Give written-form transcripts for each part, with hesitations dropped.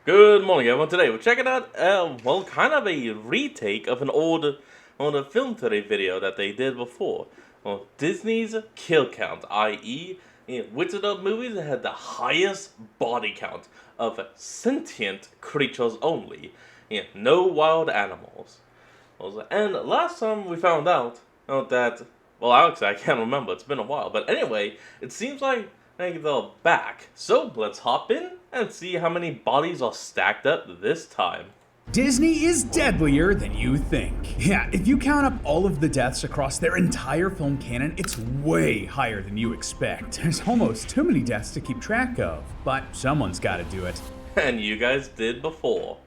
Good morning, everyone. Today we're checking out, kind of a retake of an old film today video that they did before. Well, Disney's kill count, i.e., which of the movies had the highest body count of sentient creatures only, no wild animals. And last time we found out that, well, actually, I can't remember. It's been a while. But anyway, it seems like they're back. So let's hop in and see how many bodies are stacked up this time. Disney is deadlier than you think. Yeah, if you count up all of the deaths across their entire film canon, it's way higher than you expect. There's almost too many deaths to keep track of, but someone's gotta do it. And you guys did before.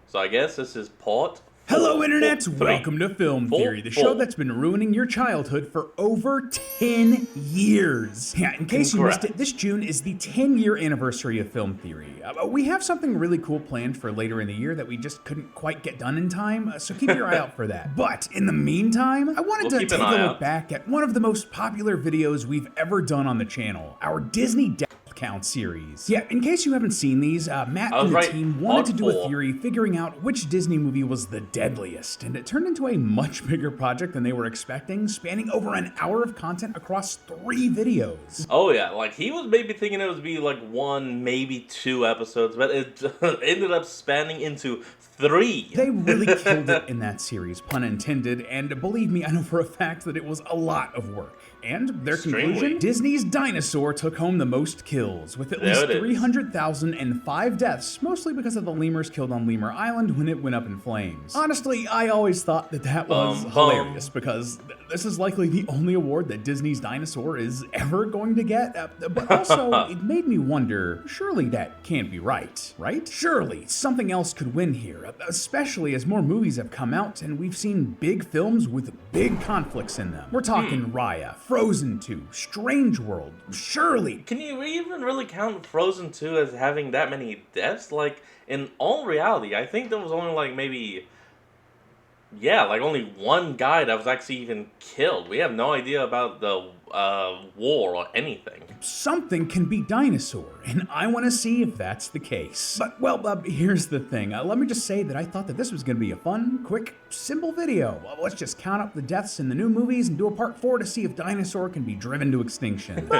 So I guess this is part Hello, Internet! three. Welcome to Film Theory, the show that's been ruining your childhood for over 10 years. Yeah, in case you missed it, this June is the 10-year anniversary of Film Theory. We have something really cool planned for later in the year that we just couldn't quite get done in time, so keep your eye out for that. But in the meantime, I wanted to take a look back at one of the most popular videos we've ever done on the channel, our Disney Death Count series. Yeah, in case you haven't seen these, Matt and the team wanted to do a theory figuring out which Disney movie was the deadliest, and it turned into a much bigger project than they were expecting, spanning over an hour of content across 3 videos. Oh yeah, like he was maybe thinking it would be like 1, maybe 2 episodes, but it ended up spanning into 3. They really killed it in that series, pun intended, and believe me, I know for a fact that it was a lot of work. And their conclusion? Disney's Dinosaur took home the most kills, with at least 300,005 deaths, mostly because of the lemurs killed on Lemur Island when it went up in flames. Honestly, I always thought that was hilarious, because this is likely the only award that Disney's Dinosaur is ever going to get, but also, it made me wonder, surely that can't be right? Surely, something else could win here, especially as more movies have come out and we've seen big films with big conflicts in them. We're talking Raya, Frozen 2, Strange World, surely. Can you even really count Frozen 2 as having that many deaths? Like, in all reality, I think there was only like maybe, like only one guy that was actually even killed. We have no idea about the war or anything. Something can be Dinosaur, and I want to see if that's the case. But, well, here's the thing. Let me just say that I thought that this was going to be a fun, quick, simple video. Let's just count up the deaths in the new movies and do a part 4 to see if Dinosaur can be driven to extinction.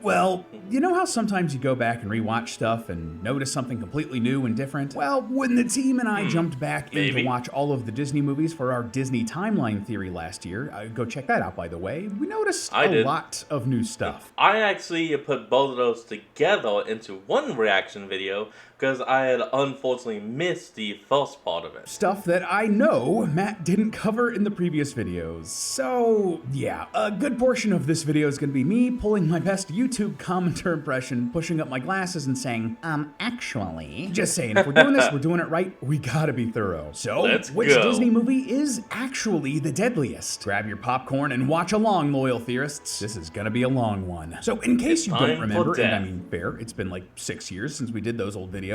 Well, you know how sometimes you go back and rewatch stuff and notice something completely new and different? Well, when the team and I jumped back in to watch all of the Disney movies for our Disney timeline theory last year, go check that out by the way, we noticed a lot of new stuff. I actually put both of those together into one reaction video because I had unfortunately missed the first part of it. Stuff that I know Matt didn't cover in the previous videos. So, yeah, a good portion of this video is going to be me pulling my best YouTube commenter impression, pushing up my glasses and saying, actually. Just saying, if we're doing this, we're doing it right, we gotta be thorough. So, which Disney movie is actually the deadliest? Grab your popcorn and watch along, loyal theorists. This is gonna be a long one. So, in case you don't remember, and I mean, fair, it's been like 6 years since we did those old videos,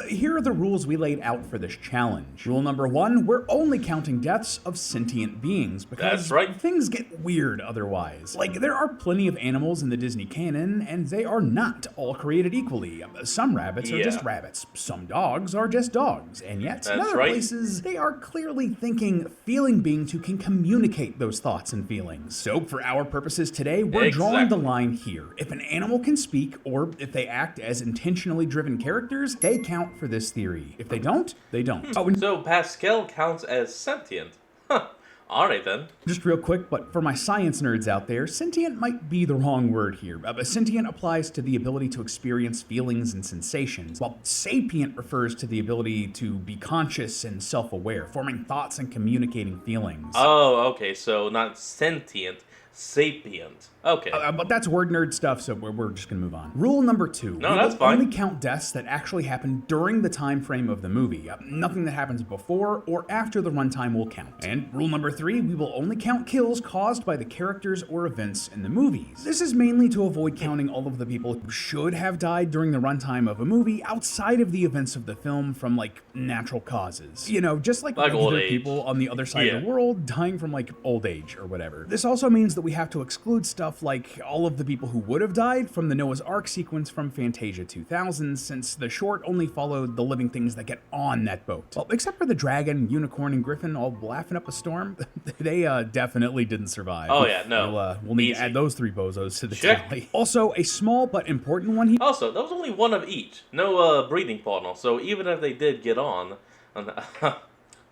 here are the rules we laid out for this challenge. Rule number 1, we're only counting deaths of sentient beings, because things get weird otherwise. Like, there are plenty of animals in the Disney canon, and they are not all created equally. Some rabbits are just rabbits, some dogs are just dogs, and yet in other places, they are clearly thinking, feeling beings who can communicate those thoughts and feelings. So for our purposes today, we're drawing the line here. If an animal can speak, or if they act as intentionally driven characters, they count for this theory. If they don't, they don't. So Pascal counts as sentient. Huh. Alright then. Just real quick, but for my science nerds out there, sentient might be the wrong word here. Sentient applies to the ability to experience feelings and sensations, while sapient refers to the ability to be conscious and self-aware, forming thoughts and communicating feelings. Oh, okay, so not sentient, sapient. Okay. But that's word nerd stuff, so we're just gonna move on. Rule number 2. No, that's fine. Only count deaths that actually happen during the time frame of the movie. Nothing that happens before or after the runtime will count. And rule number 3, we will only count kills caused by the characters or events in the movies. This is mainly to avoid counting all of the people who should have died during the runtime of a movie outside of the events of the film from, like, natural causes. Just like regular people on the other side of the world dying from, like, old age or whatever. This also means that we have to exclude stuff like all of the people who would have died from the Noah's Ark sequence from Fantasia 2000, since the short only followed the living things that get on that boat. Well, except for the dragon, unicorn, and griffin all laughing up a storm, they definitely didn't survive. Oh yeah, no. We'll need Easy. to add those 3 bozos to the Check. tally. Also, a small but important one here. Also, there was only one of each. No breeding partner, so even if they did get on,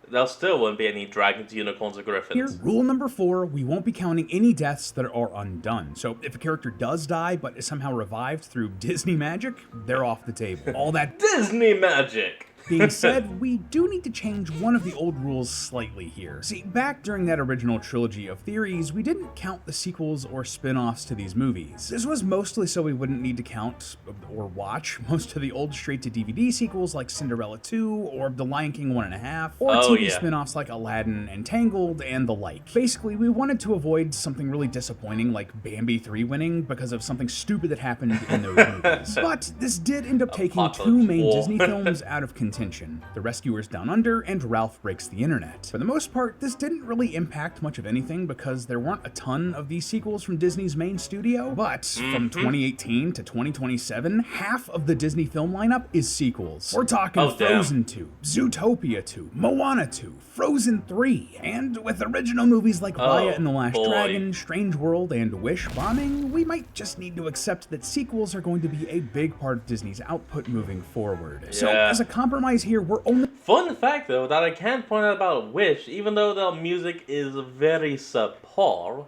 there still wouldn't be any dragons, unicorns, or griffins. Here, rule number 4, we won't be counting any deaths that are undone. So if a character does die but is somehow revived through Disney magic, they're off the table. All that Disney magic! being said, we do need to change one of the old rules slightly here. See, back during that original trilogy of theories, we didn't count the sequels or spin-offs to these movies. This was mostly so we wouldn't need to count or watch most of the old straight-to-DVD sequels like Cinderella 2 or The Lion King 1.5, or TV spin-offs like Aladdin and Tangled and the like. Basically, we wanted to avoid something really disappointing like Bambi 3 winning because of something stupid that happened in those movies. But this did end up taking Apocalypse 2 main War. Disney films out of contention. The Rescuers Down Under and Ralph Breaks the Internet. For the most part, this didn't really impact much of anything because there weren't a ton of these sequels from Disney's main studio, but from 2018 to 2027, half of the Disney film lineup is sequels. We're talking Frozen 2, Zootopia 2, Moana 2, Frozen 3, and with original movies like Raya and the Last Dragon, Strange World, and Wish bombing, we might just need to accept that sequels are going to be a big part of Disney's output moving forward. So as a compromise here, we're only... Fun fact, though, that I can point out about Wish, even though the music is very subpar,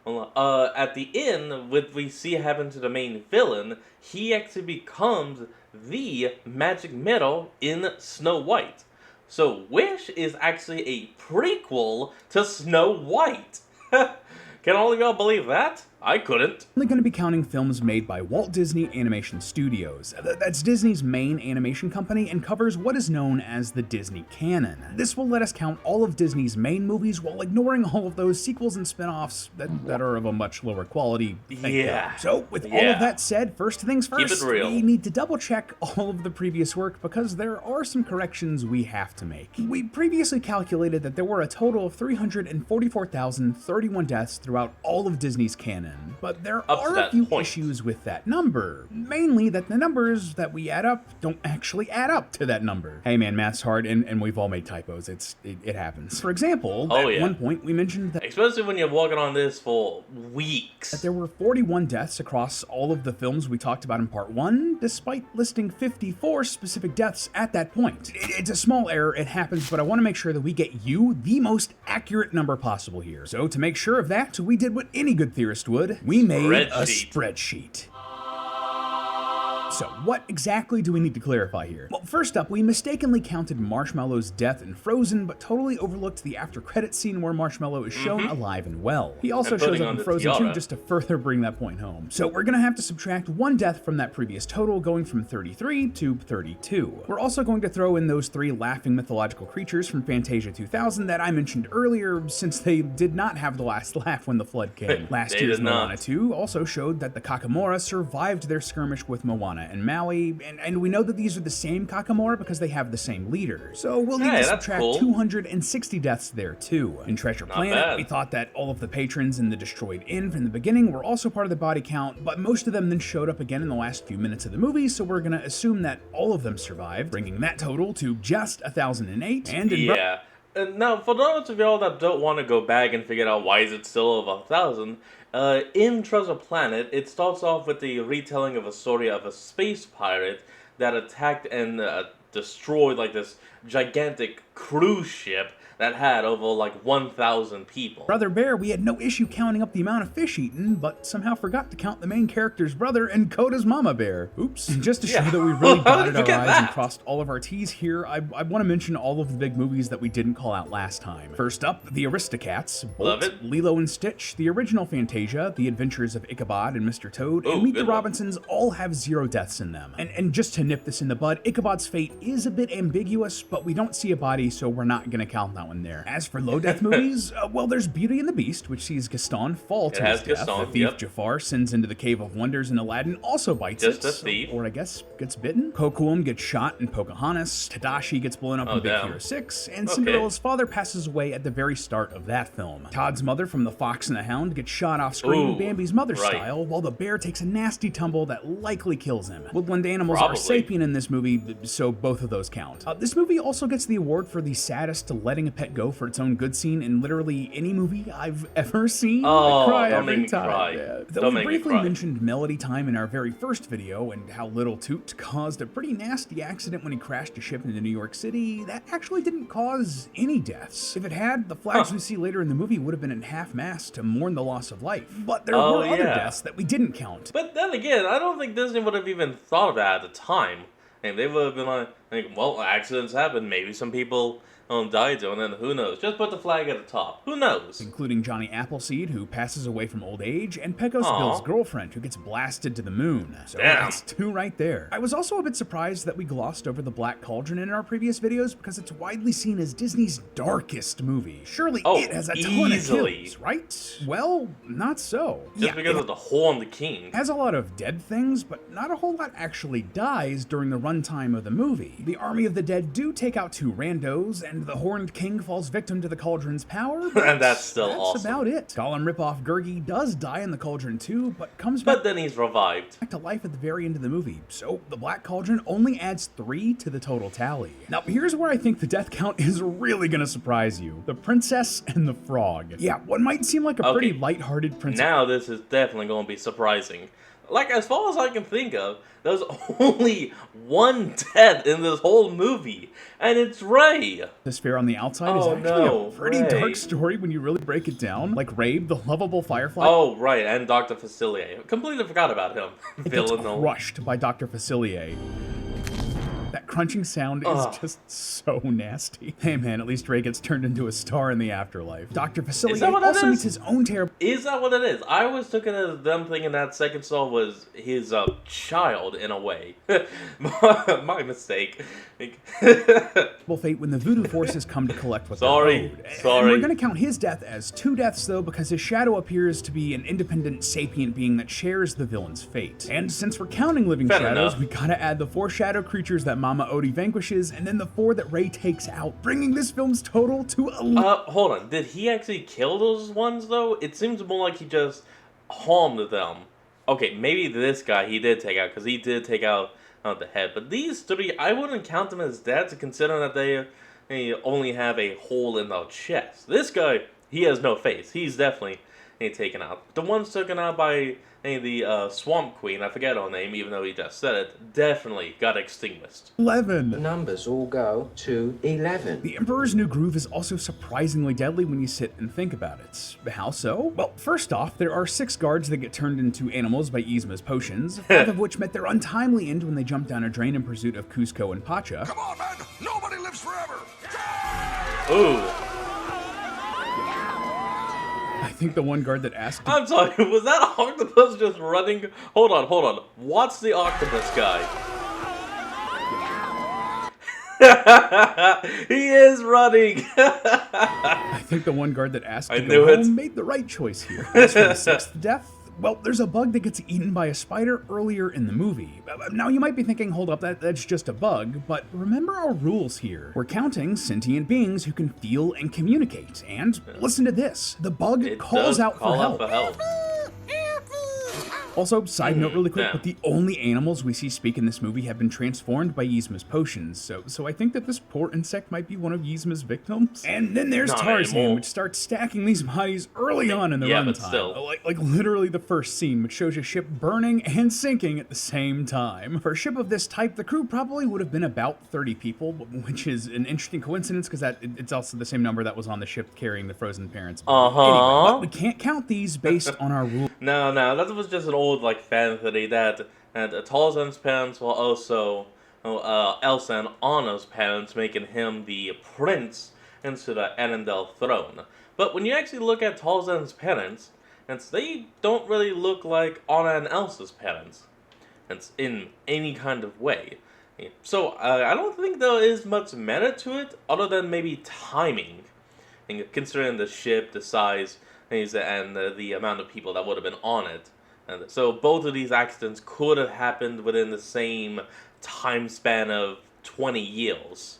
at the end, what we see happen to the main villain, he actually becomes the magic mirror in Snow White. So Wish is actually a prequel to Snow White. Can all of y'all believe that? I couldn't. Only going to be counting films made by Walt Disney Animation Studios. That's Disney's main animation company and covers what is known as the Disney canon. This will let us count all of Disney's main movies while ignoring all of those sequels and spin-offs that are of a much lower quality. Yeah. So with all of that said, first things first, we need to double check all of the previous work because there are some corrections we have to make. We previously calculated that there were a total of 344,031 deaths throughout all of Disney's canon. But there are a few issues with that number. Mainly that the numbers that we add up don't actually add up to that number. Hey man, math's hard and we've all made typos. It happens. For example, at one point we mentioned that... Especially when you're working on this for weeks. That there were 41 deaths across all of the films we talked about in part 1, despite listing 54 specific deaths at that point. It's a small error, it happens, but I want to make sure that we get you the most accurate number possible here. So to make sure of that, we did what any good theorist would. We made a spreadsheet. So what exactly do we need to clarify here? Well, first up, we mistakenly counted Marshmallow's death in Frozen, but totally overlooked the after-credits scene where Marshmallow is shown alive and well. He also shows up in Frozen 2 just to further bring that point home. So we're gonna have to subtract 1 death from that previous total, going from 33 to 32. We're also going to throw in those 3 laughing mythological creatures from Fantasia 2000 that I mentioned earlier, since they did not have the last laugh when the flood came. Last year's Moana 2 also showed that the Kakamora survived their skirmish with Moana and Maui, and we know that these are the same Kakamora because they have the same leader. So we'll need to subtract 260 deaths there too. In Treasure Planet, we thought that all of the patrons in the destroyed inn from the beginning were also part of the body count, but most of them then showed up again in the last few minutes of the movie, so we're gonna assume that all of them survived, bringing that total to just 1,008. And now, for those of y'all that don't want to go back and figure out why is it still over 1,000, in Treasure Planet, it starts off with the retelling of a story of a space pirate that attacked and destroyed like this gigantic cruise ship that had over like 1,000 people. Brother Bear, we had no issue counting up the amount of fish eaten, but somehow forgot to count the main character's brother and Coda's mama bear. Oops. Just to show that we really dotted our I's and crossed all of our T's here, I want to mention all of the big movies that we didn't call out last time. First up, the Aristocats, Bolt, Lilo and Stitch, the original Fantasia, The Adventures of Ichabod and Mr. Toad, and Meet the Robinsons all have 0 deaths in them. And just to nip this in the bud, Ichabod's fate is a bit ambiguous, but we don't see a body, so we're not gonna count that one there. As for low-death movies, well, there's Beauty and the Beast, which sees Gaston fall to his death. The thief Jafar sends into the Cave of Wonders, and Aladdin also bites Just a thief. or I guess gets bitten. Kocoum gets shot in Pocahontas, Tadashi gets blown up in Big Hero 6, and Cinderella's father passes away at the very start of that film. Todd's mother from The Fox and the Hound gets shot off screen Bambi's mother style, while the bear takes a nasty tumble that likely kills him. Woodland animals are sapient in this movie, so both of those count. This movie also gets the award for the saddest letting a pet go for its own good scene in literally any movie I've ever seen. Oh, I cry don't every make me time. cry. Yeah. Don't Though make we me briefly cry. mentioned Melody Time in our very first video and how Little Toot caused a pretty nasty accident when he crashed a ship into New York City, that actually didn't cause any deaths. If it had, the flags we see later in the movie would have been in half-mast to mourn the loss of life. But there were other deaths that we didn't count. But then again, I don't think Disney would have even thought of that at the time. And they would have been like, well, accidents happen. Maybe some people died doing it. Who knows? Just put the flag at the top. Who knows? Including Johnny Appleseed, who passes away from old age, and Pecos Bill's girlfriend, who gets blasted to the moon. So that's two right there. I was also a bit surprised that we glossed over The Black Cauldron in our previous videos because it's widely seen as Disney's darkest movie. Surely it has a ton of kills, right? Well, not so. Just because of the Horned King. It has a lot of dead things, but not a whole lot actually dies during the runtime of the movie. The army of the dead do take out two randos, and the Horned King falls victim to the Cauldron's power, and that's still awesome. That's about it. Gollum ripoff Gurgi does die in the Cauldron too, but comes back. But then he's revived. Back to life at the very end of the movie. So the Black Cauldron only adds 3 to the total tally. Now here's where I think the death count is really gonna surprise you: the Princess and the Frog. Yeah, what might seem like a pretty lighthearted princess. Now this is definitely going to be surprising. Like, as far as I can think of, there's only one death in this whole movie, and it's Ray. This fair on the outside is actually a pretty dark story when you really break it down. Like Rabe, the lovable firefly. Oh, right, and Dr. Facilier. Completely forgot about him. It gets crushed by Dr. Facilier. That crunching sound is just so nasty. Hey man, at least Ray gets turned into a star in the afterlife. Dr. Facilier also meets his own terrible... Is that what it is? I was taking it as them thinking that second star was his child in a way. My mistake. fate when the voodoo forces come to collect what they're owed. And we're gonna count his death as 2 deaths though, because his shadow appears to be an independent sapient being that shares the villain's fate. And since we're counting living shadows, we gotta add the 4 shadow creatures that Mama Odie vanquishes, and then the 4 that Ray takes out, bringing this film's total to 11. Hold on. Did he actually kill those ones, though? It seems more like he just harmed them. Okay, maybe this guy he did take out, because he did take out the head. But these 3, I wouldn't count them as dead, considering that they only have a hole in their chest. This guy, he has no face. He's definitely taken out. The ones taken out by the Swamp Queen, I forget her name, even though he just said it, definitely got extinguished. 11. The numbers all go to 11. The Emperor's New Groove is also surprisingly deadly when you sit and think about it. How so? Well, first off, there are 6 guards that get turned into animals by Yzma's potions, 5 of which met their untimely end when they jumped down a drain in pursuit of Kuzco and Pacha. Come on, man! Nobody lives forever! Ooh. I think the one guard that asked... I'm sorry, was that octopus just running? Hold on. What's the octopus guy? He is running! I think the one guard that asked to go home made the right choice here. As for the 6th death, well, there's a bug that gets eaten by a spider earlier in the movie. Now, you might be thinking, hold up, that's just a bug, but remember our rules here. We're counting sentient beings who can feel and communicate, and listen to this. The bug calls out for help. Also, side note really quick, but the only animals we see speak in this movie have been transformed by Yzma's potions, so I think that this poor insect might be one of Yzma's victims. And then there's Tarzan, which starts stacking these bodies early on in the runtime. Like literally the first scene, which shows a ship burning and sinking at the same time. For a ship of this type, the crew probably would have been about 30 people, which is an interesting coincidence because it's also the same number that was on the ship carrying the frozen parents. Anyway, but we can't count these based on our rules. No, that was just an old fantasy that Tarzan's parents were also Elsa and Anna's parents, making him the prince instead of Arendelle throne. But when you actually look at Tarzan's parents, they don't really look like Anna and Elsa's parents. It's in any kind of way. So I don't think there is much merit to it, other than maybe timing, and considering the ship, the size, and the amount of people that would have been on it. And so both of these accidents could have happened within the same time span of 20 years.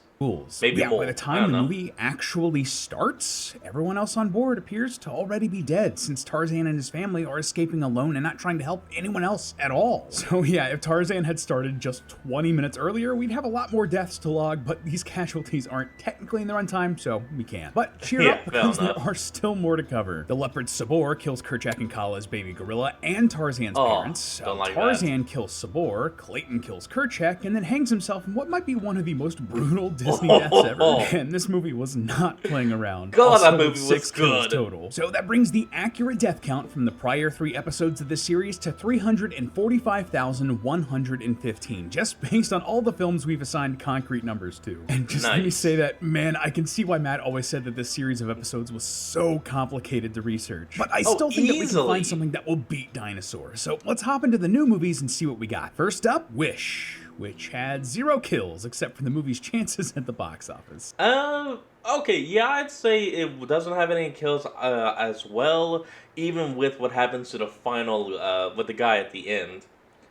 Maybe more. By the time the movie actually starts, everyone else on board appears to already be dead, since Tarzan and his family are escaping alone and not trying to help anyone else at all. So yeah, if Tarzan had started just 20 minutes earlier, we'd have a lot more deaths to log, but these casualties aren't technically in the runtime, so we can't. But cheer up, because there are still more to cover. The leopard Sabor kills Kerchak and Kala's baby gorilla and Tarzan's parents. Tarzan kills Sabor, Clayton kills Kerchak, and then hangs himself in what might be one of the most brutal Disney deaths ever. And this movie was not playing around. God, also, that movie was 6 kills good. total. So that brings the accurate death count from the prior 3 episodes of this series to 345,115, just based on all the films we've assigned concrete numbers to. And just let me say that, man, I can see why Matt always said that this series of episodes was so complicated to research. But I still think that we can find something that will beat Dinosaur. So let's hop into the new movies and see what we got. First up, Wish, which had 0 kills except for the movie's chances at the box office. Okay, yeah, I'd say it doesn't have any kills as well, even with what happens to the final, with the guy at the end.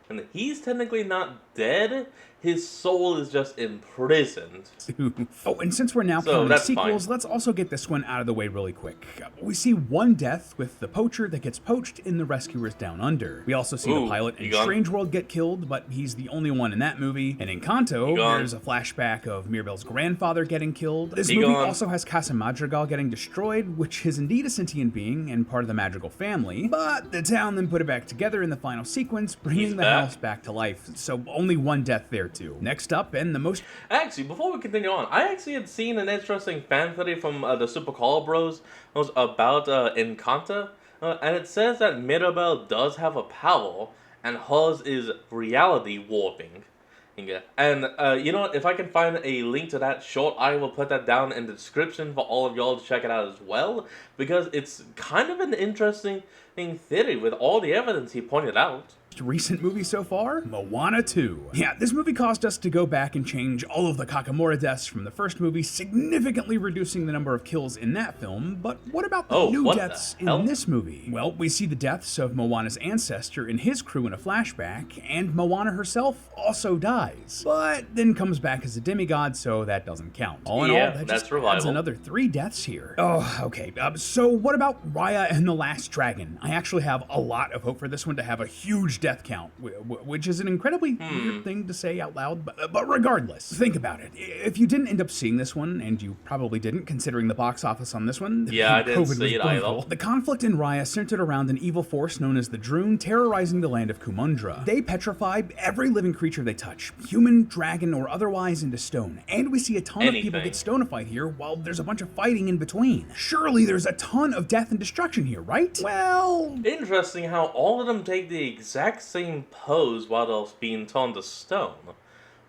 And he's technically not dead, his soul is just imprisoned. Oh, and since we're now counting sequels, let's also get this one out of the way really quick. We see one death with the poacher that gets poached in The Rescuers Down Under. We also see the pilot in Strange World get killed, but he's the only one in that movie. And in Kanto, there's a flashback of Mirabel's grandfather getting killed. This movie also has Casa Madrigal getting destroyed, which is indeed a sentient being and part of the Madrigal family. But the town then put it back together in the final sequence, bringing the house back to life. So only one death there too. Next up, and the most... Actually, before we continue on, I actually had seen an interesting fan theory from the Super Call Bros. It was about Encanto, and it says that Mirabel does have a power, and hers is reality warping. And you know what, if I can find a link to that short, I will put that down in the description for all of y'all to check it out as well, because it's kind of an interesting theory with all the evidence he pointed out. Recent movie so far, Moana 2. Yeah, this movie caused us to go back and change all of the Kakamora deaths from the first movie, significantly reducing the number of kills in that film. But what about the new deaths in this movie? Well, we see the deaths of Moana's ancestor and his crew in a flashback, and Moana herself also dies, but then comes back as a demigod, so that doesn't count. All in all, that just adds another 3 deaths here. Oh, okay. So what about Raya and the Last Dragon? I actually have a lot of hope for this one to have a huge death count, which is an incredibly weird thing to say out loud, but regardless, think about it. If you didn't end up seeing this one, and you probably didn't, considering the box office on this one, I didn't see it either. The conflict in Raya centered around an evil force known as the Droon terrorizing the land of Kumundra. They petrify every living creature they touch, human, dragon, or otherwise, into stone, and we see a ton of people get stonified here while there's a bunch of fighting in between. Surely there's a ton of death and destruction here, right? Well... Interesting how all of them take the exact same pose while they're being turned to stone.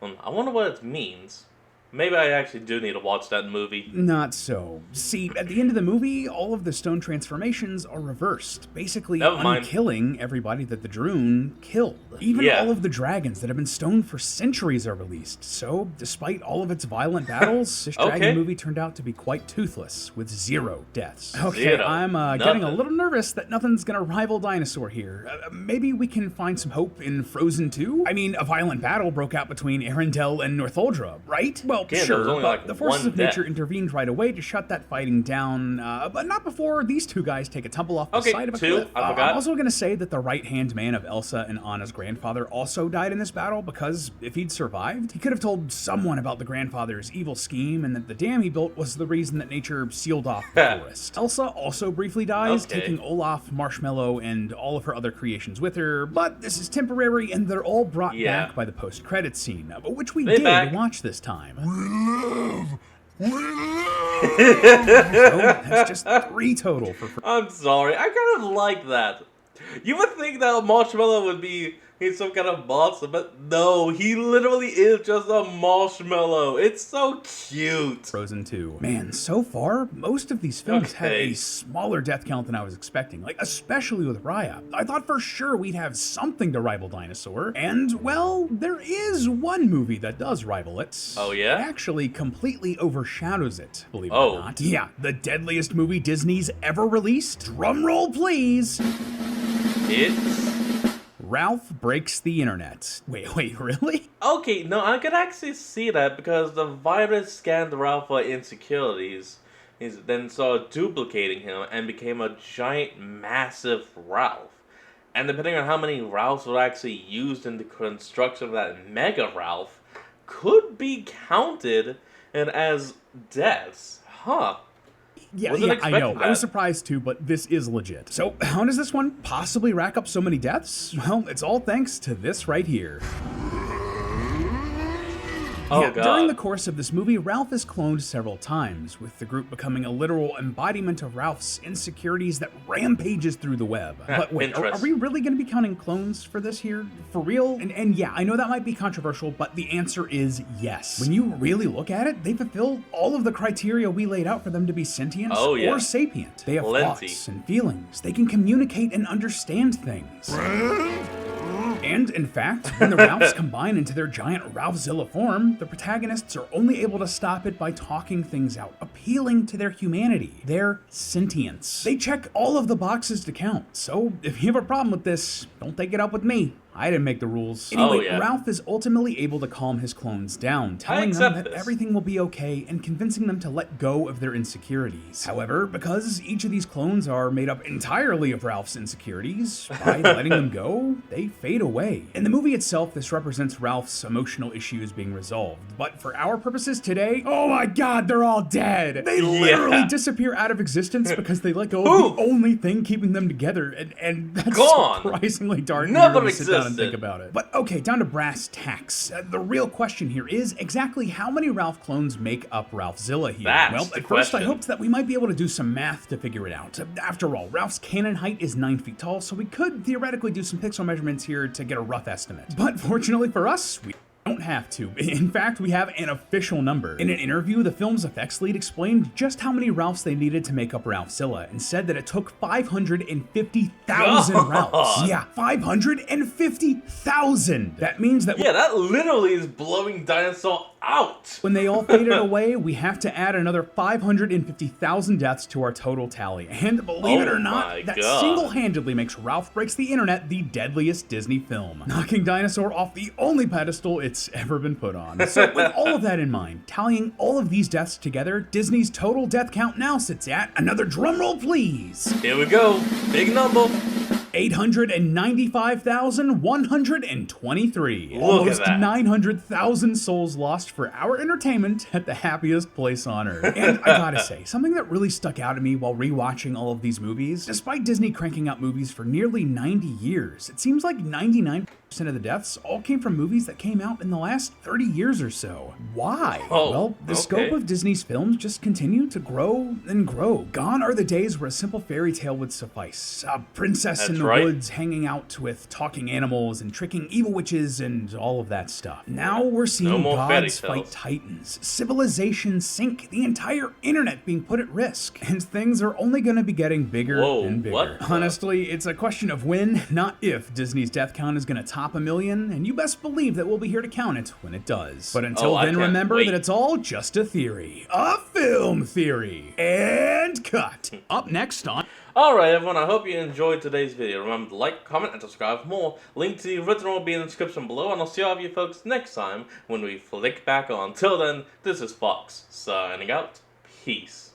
I wonder what it means. Maybe I actually do need to watch that movie. Not so. See, at the end of the movie, all of the stone transformations are reversed, basically unkilling everybody that the Droon killed. Even all of the dragons that have been stoned for centuries are released. So, despite all of its violent battles, this dragon movie turned out to be quite toothless, with 0 deaths. Okay, I'm getting a little nervous that nothing's gonna rival Dinosaur here. Maybe we can find some hope in Frozen 2? I mean, a violent battle broke out between Arendelle and Northuldra, right? Well, sure, but the forces of nature intervened right away to shut that fighting down, but not before these 2 guys take a tumble off the side of a cliff. I'm also going to say that the right-hand man of Elsa and Anna's grandfather also died in this battle, because if he'd survived, he could have told someone about the grandfather's evil scheme and that the dam he built was the reason that nature sealed off the forest. Elsa also briefly dies, taking Olaf, Marshmallow, and all of her other creations with her, but this is temporary and they're all brought back by the post-credits scene, which we did watch this time. So that's just 3 total for... I'm sorry, I kind of like that. You would think that Marshmallow would be he's some kind of monster, but no, he literally is just a marshmallow. It's so cute. Frozen 2. Man, so far, most of these films have Okay. a smaller death count than I was expecting, like especially with Raya. I thought for sure we'd have something to rival Dinosaur, and well, there is one movie that does rival it. Oh, yeah? It actually completely overshadows it, believe it Oh. or not. Yeah, the deadliest movie Disney's ever released. Drum roll, please. It's... Ralph Breaks the Internet. Wait, really? Okay, no, I could actually see that because the virus scanned Ralph for insecurities, then started duplicating him and became a giant, massive Ralph. And depending on how many Ralphs were actually used in the construction of that Mega Ralph, could be counted and as deaths. Huh. Yeah, Wasn't I expecting know. I that. was surprised too, but this is legit. So, how does this one possibly rack up so many deaths? Well, it's all thanks to this right here. Oh, Yeah, God. during the course of this movie, Ralph is cloned several times, with the group becoming a literal embodiment of Ralph's insecurities that rampages through the web. But wait, are Pinterest. we really going to be counting clones for this here? For real? And yeah, I know that might be controversial, but the answer is yes. When you really look at it, they fulfill all of the criteria we laid out for them to be sentient Oh, yeah. or sapient. They have Plenty. thoughts and feelings. They can communicate and understand things. And, in fact, when the Ralphs combine into their giant Ralphzilla form, the protagonists are only able to stop it by talking things out, appealing to their humanity, their sentience. They check all of the boxes to count, so if you have a problem with this, don't take it up with me. I didn't make the rules. Anyway, Oh, yeah. Ralph is ultimately able to calm his clones down, telling them accept that this. everything will be okay and convincing them to let go of their insecurities. However, because each of these clones are made up entirely of Ralph's insecurities, by letting them go, they fade away. In the movie itself, this represents Ralph's emotional issues being resolved, but for our purposes today, oh my god, they're all dead! They literally disappear out of existence because they let go of the only thing keeping them together, and that's Gone. surprisingly dark when Never you really sit down and existed. think about it. But okay, down to brass tacks. The real question here is exactly how many Ralph clones make up Ralphzilla here? That's well, the at first I question. hoped that we might be able to do some math to figure it out. After all, Ralph's canon height is 9 feet tall, so we could theoretically do some pixel measurements here to get a rough estimate. But fortunately for us, we don't have to. In fact, we have an official number. In an interview, the film's effects lead explained just how many Ralphs they needed to make up Ralphzilla and said that it took 550,000 Ralphs. Yeah, 550,000. That means that Yeah, that literally is blowing Dinosaur out. when they all faded away, we have to add another 550,000 deaths to our total tally. And believe it Oh or my not, that God. single-handedly makes Ralph Breaks the Internet the deadliest Disney film, knocking Dinosaur off the only pedestal it's ever been put on. So with all of that in mind, tallying all of these deaths together, Disney's total death count now sits at, another drumroll please, Here we go. Big number. 895,123. Look at Almost that. 900,000 souls lost for our entertainment at the happiest place on earth. And I gotta say, something that really stuck out to me while rewatching all of these movies, despite Disney cranking out movies for nearly 90 years, it seems like 99% of the deaths all came from movies that came out in the last 30 years or so. Why? Oh, well, the okay. scope of Disney's films just continue to grow and grow. Gone are the days where a simple fairy tale would suffice. A princess in That's the right. woods hanging out with talking animals and tricking evil witches and all of that stuff. Now we're seeing more fairy gods fight tales. titans, civilizations sink, the entire internet being put at risk, and things are only going to be getting bigger Whoa, and bigger. what the- Honestly, it's a question of when, not if, Disney's death count is going to top 1 million, and you best believe that we'll be here to count it when it does. But until Oh, I then, can't remember wait. that it's all just a theory. A film theory. And cut. Up next on... Alright everyone, I hope you enjoyed today's video. Remember to like, comment, and subscribe for more. Link to the original will be in the description below, and I'll see all of you folks next time when we flick back on. Till then, this is Fox, signing out. Peace.